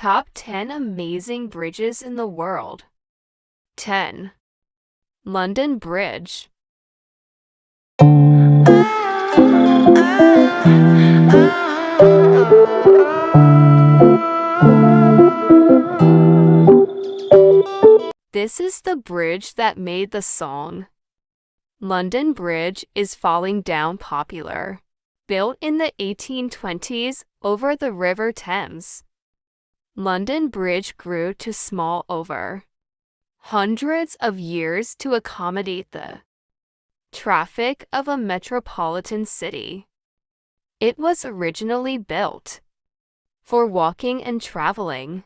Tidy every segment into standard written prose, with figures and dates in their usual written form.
Top 10 amazing bridges in the world. 10. London Bridge. This is the bridge that made the song. London Bridge is falling down popular. Built in the 1820s over the River Thames. London Bridge grew too small over hundreds of years to accommodate the traffic of a metropolitan city. It was originally built for walking and traveling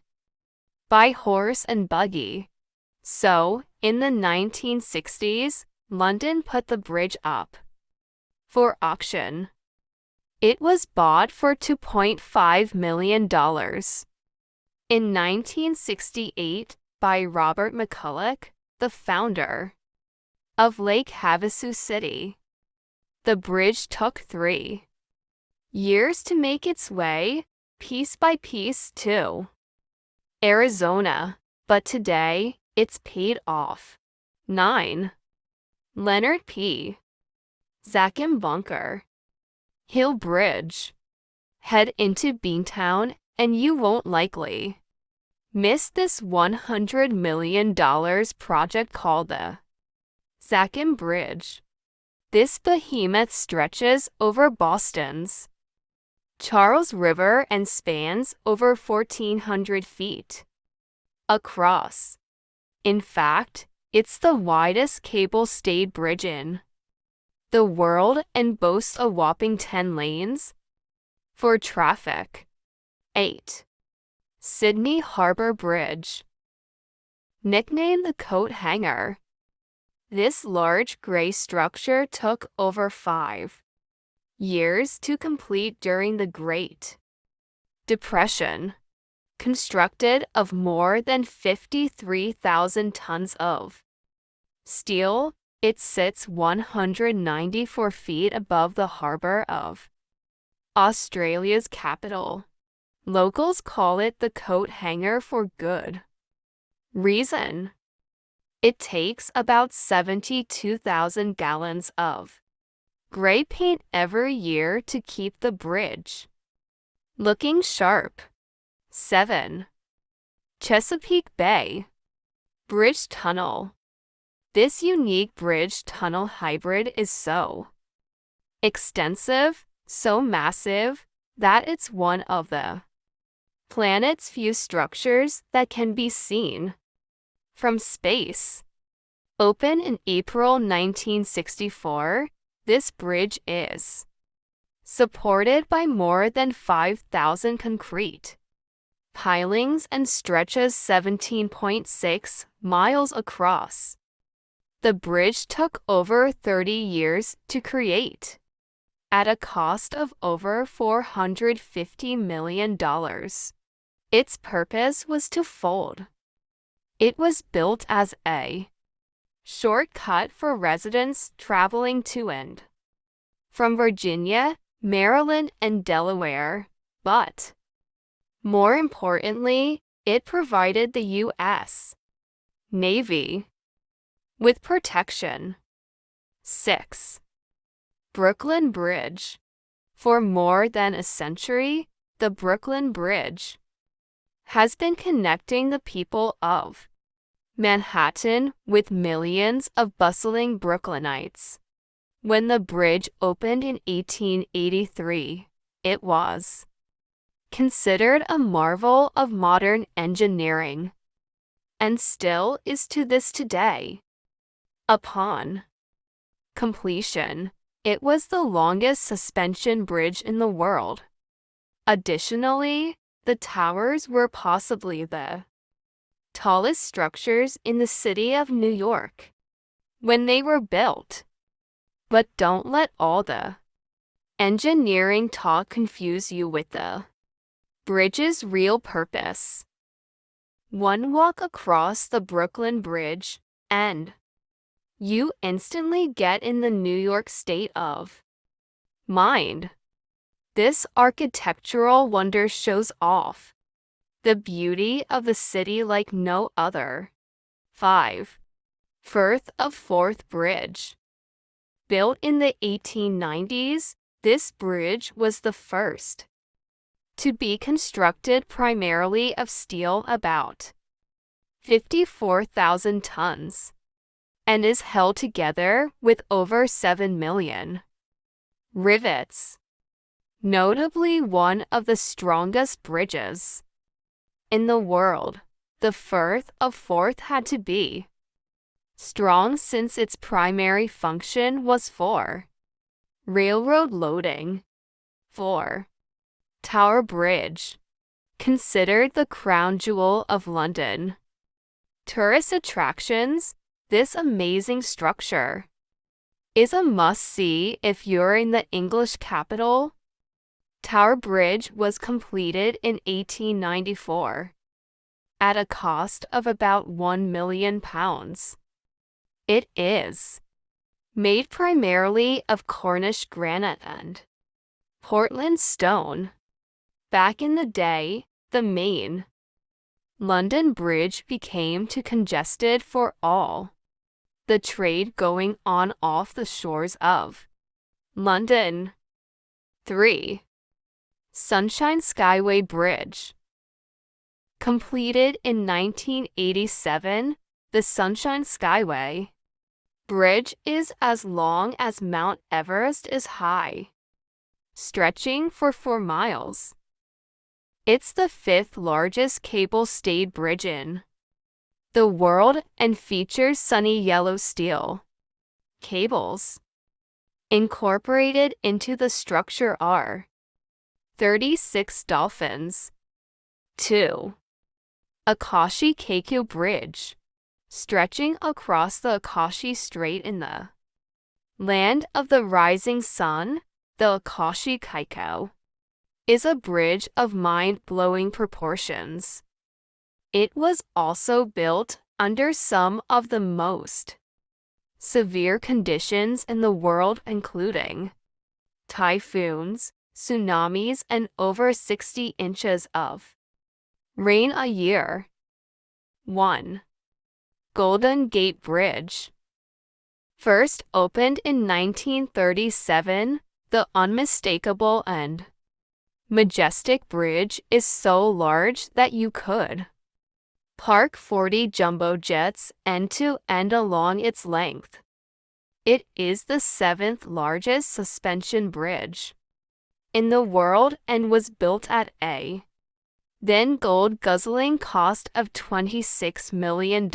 by horse and buggy. So, in the 1960s, London put the bridge up for auction. It was bought for $2.5 million. In 1968, by Robert McCulloch, the founder of Lake Havasu City. The bridge took 3 years to make its way, piece by piece, to Arizona, but today, it's paid off. 9. Leonard P. Zakim Bunker Hill Bridge. Head into Beantown and you won't likely miss this $100 million project called the Zakim Bridge. This behemoth stretches over Boston's Charles River and spans over 1,400 feet across. In fact, it's the widest cable-stayed bridge in the world and boasts a whopping 10 lanes for traffic. 8. Sydney Harbour Bridge. Nicknamed the coat hanger, this large gray structure took over 5 years to complete during the Great Depression. Constructed of more than 53,000 tons of steel, it sits 194 feet above the harbour of Australia's capital. Locals call it the coat hanger for good reason. It takes about 72,000 gallons of grey paint every year to keep the bridge looking sharp. 7. Chesapeake Bay Bridge-Tunnel. This unique bridge-tunnel hybrid is so extensive, so massive, that it's one of the planet's few structures that can be seen from space. Opened in April 1964, this bridge is supported by more than 5,000 concrete pilings and stretches 17.6 miles across. The bridge took over 30 years to create, at a cost of over $450 million. Its purpose was twofold. It was built as a shortcut for residents traveling to and from Virginia, Maryland, and Delaware, but more importantly, it provided the U.S. Navy with protection. 6. Brooklyn Bridge. For more than a century, the Brooklyn Bridge has been connecting the people of Manhattan with millions of bustling Brooklynites. When the bridge opened in 1883, it was considered a marvel of modern engineering, and still is to this day. Upon completion, it was the longest suspension bridge in the world. Additionally, the towers were possibly the tallest structures in the city of New York when they were built. But don't let all the engineering talk confuse you with the bridge's real purpose. One walk across the Brooklyn Bridge, and you instantly get in the New York state of mind. This architectural wonder shows off The beauty of the city like no other. 5. Firth of Forth Bridge. Built in the 1890s, this bridge was the first to be constructed primarily of steel, about 54,000 tons, and is held together with over 7 million rivets. Notably one of the strongest bridges in the world, the Firth of Forth had to be strong since its primary function was for railroad loading. 4. Tower Bridge. Considered the crown jewel of London tourist attractions, this amazing structure is a must-see if you're in the English capital. Tower Bridge was completed in 1894 at a cost of about £1 million. It is made primarily of Cornish granite and Portland stone. Back in the day, the main London Bridge became too congested for all the trade going on off the shores of London. 3. Sunshine Skyway Bridge. Completed in 1987, the Sunshine Skyway Bridge is as long as Mount Everest is high, stretching for 4 miles. It's the 5th largest cable-stayed bridge in the world and features sunny yellow steel cables. Incorporated into the structure are 36 dolphins. 2. Akashi Keikyo Bridge. Stretching across the Akashi Strait in the land of the rising sun, the Akashi Keikyo is a bridge of mind-blowing proportions. It was also built under some of the most severe conditions in the world, including typhoons, tsunamis, and over 60 inches of rain a year. 1. Golden Gate Bridge. First opened in 1937, the unmistakable and majestic bridge is so large that you could park 40 jumbo jets end-to-end along its length. It is the 7th largest suspension bridge in the world and was built at a then gold-guzzling cost of $26 million.